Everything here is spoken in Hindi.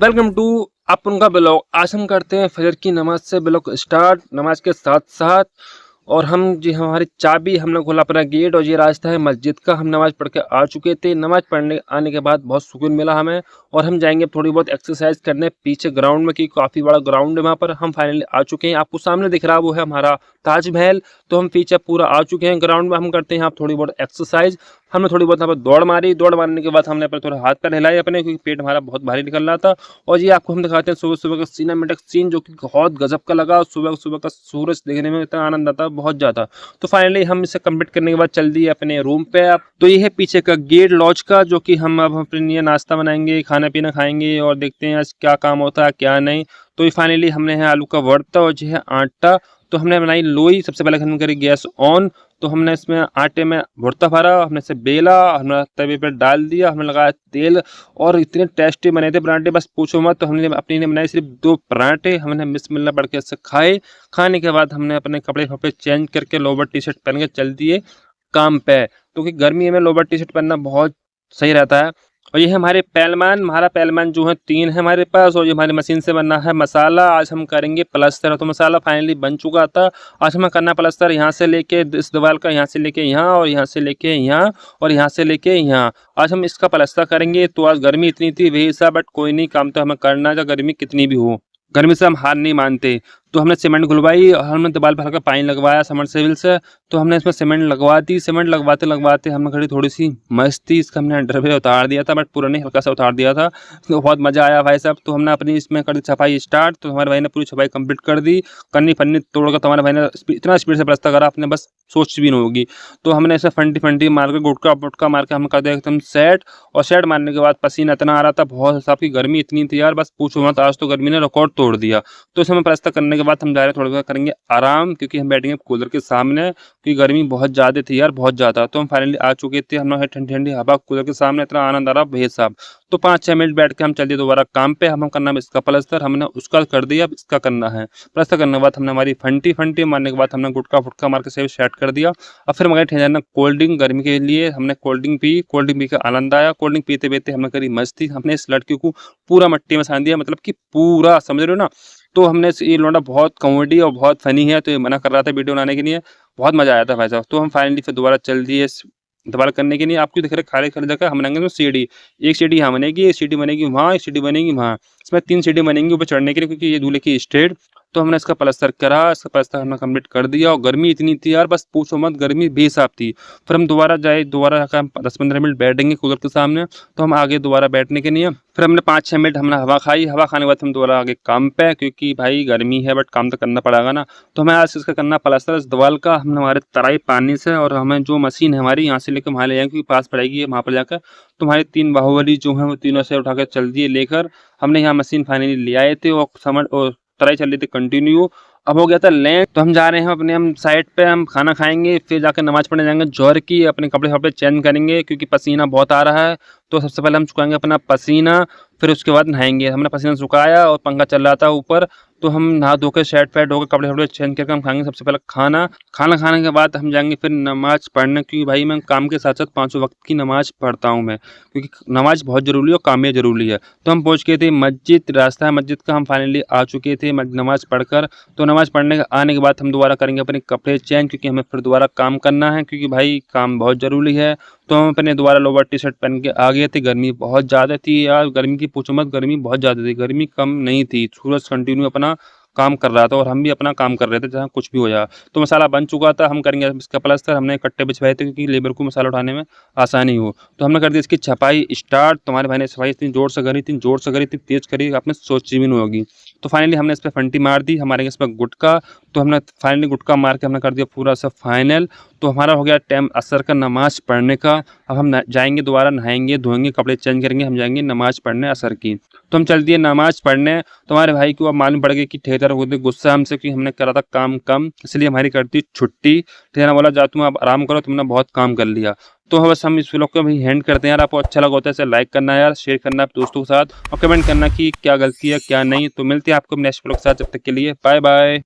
वेलकम टू अपन का ब्लॉग। आज हम करते हैं फजर की नमाज से ब्लॉग स्टार्ट। नमाज के साथ साथ और हमारी चाबी हमने खोला अपना गेट और ये रास्ता है मस्जिद का। हम नमाज पढ़ के आ चुके थे। नमाज पढ़ने आने के बाद बहुत सुकून मिला हमें और हम जाएंगे थोड़ी बहुत एक्सरसाइज करने पीछे ग्राउंड में, कि काफ़ी बड़ा ग्राउंड है वहाँ पर। हम फाइनली आ चुके हैं। आपको सामने दिख रहा वो है हमारा ताजमहल। तो हम पीछे पूरा आ चुके हैं ग्राउंड में। हम करते हैं यहाँ थोड़ी बहुत एक्सरसाइज। हमने थोड़ी बहुत यहाँ पर दौड़ मारी। दौड़ मारने के बाद हमने अपने थोड़ा हाथ पैर हिलाए अपने, क्योंकि पेट हमारा बहुत भारी निकल रहा था। और ये आपको हम दिखाते हैं सुबह सुबह का सिनेमैटिक सीन, जो कि बहुत गजब का लगा। सुबह सुबह का सूरज देखने में इतना आनंद आता बहुत ज़्यादा। तो फाइनली हम इसे कंप्लीट करने के बाद चल दिए अपने रूम पे। अब तो ये है पीछे का गेट लॉज का, जो कि हम अब अपने लिए नाश्ता बनाएंगे, खाना पीना खाएंगे और देखते हैं आज क्या काम होता है क्या नहीं। तो ये फाइनली हमने है आलू का भरता और जो है आटा। तो हमने बनाई लोई। सबसे पहले हमने करी गैस ऑन। तो हमने इसमें आटे में भुर्ता भरा, हमने इसे बेला, हमने तवे पर डाल दिया, हमने लगाया तेल और इतने टेस्टी बने थे पराठे बस पूछो मत। तो हमने अपनी ने बनाए सिर्फ 2 पराठे। हमने बिस्मिल्लाह पढ़ के इससे खाए। खाने के बाद हमने अपने कपड़े फपड़े चेंज करके लोवर टी शर्ट पहन के चल दिए काम पे, क्योंकि गर्मी में लोवर टी शर्ट पहनना बहुत सही रहता है। और ये है हमारे पहलवान। हमारा पहलवान जो है 3 है हमारे पास। और ये हमारी मशीन से बनना है मसाला। आज हम करेंगे प्लस्तर। तो मसाला फाइनली बन चुका था। आज हमें करना प्लस्तर यहाँ से लेके इस दीवार का, यहाँ से लेके यहाँ, और यहाँ से लेके यहाँ, और यहाँ से लेके यहाँ। आज हम इसका प्लस्तर करेंगे। तो आज गर्मी इतनी थी वही सब, बट कोई नहीं, काम तो हमें करना है, गर्मी कितनी भी हो। गर्मी से हम हार नहीं मानते। तो हमने सीमेंट घुलवाई और हमने दीवार पर हल्का पानी लगवाया समरसेबल से। तो हमने इसमें सीमेंट लगवा दी। सीमेंट लगवाते लगवाते हमने खड़ी थोड़ी सी मस्ती, इसका हमने अंडरवेयर उतार दिया था, बट पूरा नहीं, हल्का सा उतार दिया था। तो बहुत मज़ा आया भाई साहब। तो हमने अपनी इसमें कर दी छपाई स्टार्ट। तो हमारे भाई ने पूरी छपाई कंप्लीट कर दी। कन्नी फन्नी तोड़कर तो हमारे भाई ने इतना स्पीड से प्लस्तर करा, आपने बस सोच भी नहीं होगी। तो हमने इसे फंटी फंटी मार के गुटका पुटका मार के हम कर दिया एकदम सेट। और सेट मारने के बाद पसीना इतना आ रहा था बहुत, हिसाब की गर्मी इतनी थी यार, बस पूछो मत। आज तो गर्मी ने रिकॉर्ड तोड़ दिया। तो इसे हमें प्लस्तर करने के बाद हम जा रहे हैं थोड़ा करेंगे आराम, क्योंकि हम बैठेंगे कूलर के सामने, क्योंकि गर्मी बहुत ज़्यादा थी यार, बहुत ज़्यादा। तो हम फाइनली आ चुके थे। हम लोग ठंडी ठंडी हवा कूलर के सामने, इतना आनंद आ रहा भाई साहब। तो 5-6 मिनट बैठ के हम चल दिए दोबारा काम पे। हम करना है इसका प्लस्तर। हमने उसका कर दिया, अब इसका करना है। प्लस्तर करने के बाद हमने हमारी फंटी फंटी मारने के बाद हमने गुटका फुटका मार के सही सेट कर दिया। और फिर मगर ठहरना कोल्ड ड्रिंक गर्मी के लिए। हमने cold drink P. Cold drink P का आनंद आया। कोल्ड ड्रिंक पीते पीते हमने करी मस्ती। हमने इस लड़की को पूरा मट्टी में सान दिया, मतलब कि पूरा, समझ रहे हो ना। तो हमने ये लौंडा बहुत कॉमेडी और बहुत फनी है, तो ये मना कर रहा था वीडियो बनाने के लिए। बहुत मजा आया था भाई साहब। तो हम फाइनली फिर दोबारा चल दिए दोबारा करने के लिए। आपको दिख रहा है खाली खाली जगह हम बनाएंगे तो सीढ़ी। एक सीढ़ी यहाँ बनेगी, एक सीढ़ी बनेगी वहाँ, एक सीढ़ी बनेगी वहाँ। इसमें 3 सीढ़ी बनेंगी ऊपर चढ़ने के लिए, क्योंकि ये दूल्हे की स्टेज। तो हमने इसका प्लस्तर करा। इसका प्लस्तर हमने कंप्लीट कर दिया। और गर्मी इतनी थी यार, बस पूछो मत, गर्मी बेहिसाब थी। फिर हम दोबारा जाकर हम 10-15 मिनट बैठेंगे कूलर के सामने। तो हम आगे दोबारा बैठने के लिए। फिर हमने 5-6 मिनट हमने हवा खाई। हवा खाने के बाद हम दोबारा आगे काम पे, क्योंकि भाई गर्मी है बट काम तो करना पड़ेगा ना। तो हमें आज इसका करना प्लस्तर इस दीवार का। हमने हमारे तराई पानी से, और हमें जो मशीन है हमारी यहाँ से लेकर वहाँ ले जाएंगे, क्योंकि पास पड़ेगी वहाँ पर जाकर। तो हमारे 3 बाहुबली जो हैं वो तीनों से उठा कर चल दिए लेकर। हमने यहाँ मशीन फाइनली ले आए थे और तराई चल रही थी कंटिन्यू। अब हो गया था लैंड। तो हम जा रहे हैं अपने हम साइड पे। हम खाना खाएंगे, फिर जाकर नमाज पढ़ने जाएंगे जोहर की। अपने कपड़े वपड़े चेंज करेंगे, क्योंकि पसीना बहुत आ रहा है। तो सबसे पहले हम सुखाएंगे अपना पसीना, फिर उसके बाद नहाएंगे। हमने पसीना सुखाया और पंखा चल रहा था ऊपर। तो हम नहा धो के शर्ट पैट होकर कपड़े वपड़े चेंज करके हम खाएंगे सबसे पहले खाना। खाना खाने के बाद हम जाएंगे फिर नमाज पढ़ने, क्योंकि भाई मैं काम के साथ साथ 5 वक्त की नमाज पढ़ता हूँ मैं, क्योंकि नमाज बहुत ज़रूरी है और काम भी ज़रूरी है। तो हम पहुँच गए थे मस्जिद। रास्ता है मस्जिद का। हम फाइनली आ चुके थे नमाज पढ़कर। तो नमाज पढ़ने आने के बाद हम दोबारा करेंगे अपने कपड़े चेंज, क्योंकि हमें फिर दोबारा काम करना है, क्योंकि भाई काम बहुत ज़रूरी है। तो हम अपने दोबारा लोवर टी शर्ट पहन के आ गए थे। गर्मी बहुत ज़्यादा थी यार, गर्मी की पूछो मत, गर्मी बहुत ज़्यादा थी। गर्मी कम नहीं थी। सूरज कंटिन्यू अपना काम कर रहा था और हम भी अपना काम कर रहे थे, जहाँ कुछ भी हो जाए। तो मसाला बन चुका था। हम करेंगे इसका प्लस्तर। हमने कट्टे बिछवाए थे, क्योंकि लेबर को मसाला उठाने में आसानी हो। तो हमने कर दी इसकी छपाई स्टार्ट। तो हमारे भाई ने छपाई इतनी जोर से करी, इतनी जोर से करी, इतनी तेज करी, आपने सोची भी नहीं होगी। तो फाइनली हमने इस पर फंटी मार दी। हमारे इस पर गुटका। तो हमने फाइनली गुटका मार के हमने कर दिया पूरा सब फाइनल। तो हमारा हो गया टाइम असर का नमाज पढ़ने का। अब हम जाएंगे दोबारा, नहाएंगे धोएंगे कपड़े चेंज करेंगे, हम जाएंगे नमाज पढ़ने असर की। तो हम चल दिए नमाज पढ़ने। तो हमारे भाई को अब मालूम पड़ गया कि ठेकेदार होते गुस्सा हमसे, कि हमने करा था काम कम, इसलिए हमारी करती छुट्टी। ठेकेदार बोला जा तुम अब आराम करो, तुमने बहुत काम कर लिया। तो बस हम इस व्लॉग को भी हैंड करते हैं यार। आपको अच्छा लगा होता है इसे लाइक करना है यार, शेयर करना है दोस्तों के साथ, और कमेंट करना कि क्या गलती है क्या नहीं। तो मिलते हैं आपको नेक्स्ट व्लॉग के साथ, जब तक के लिए बाय बाय।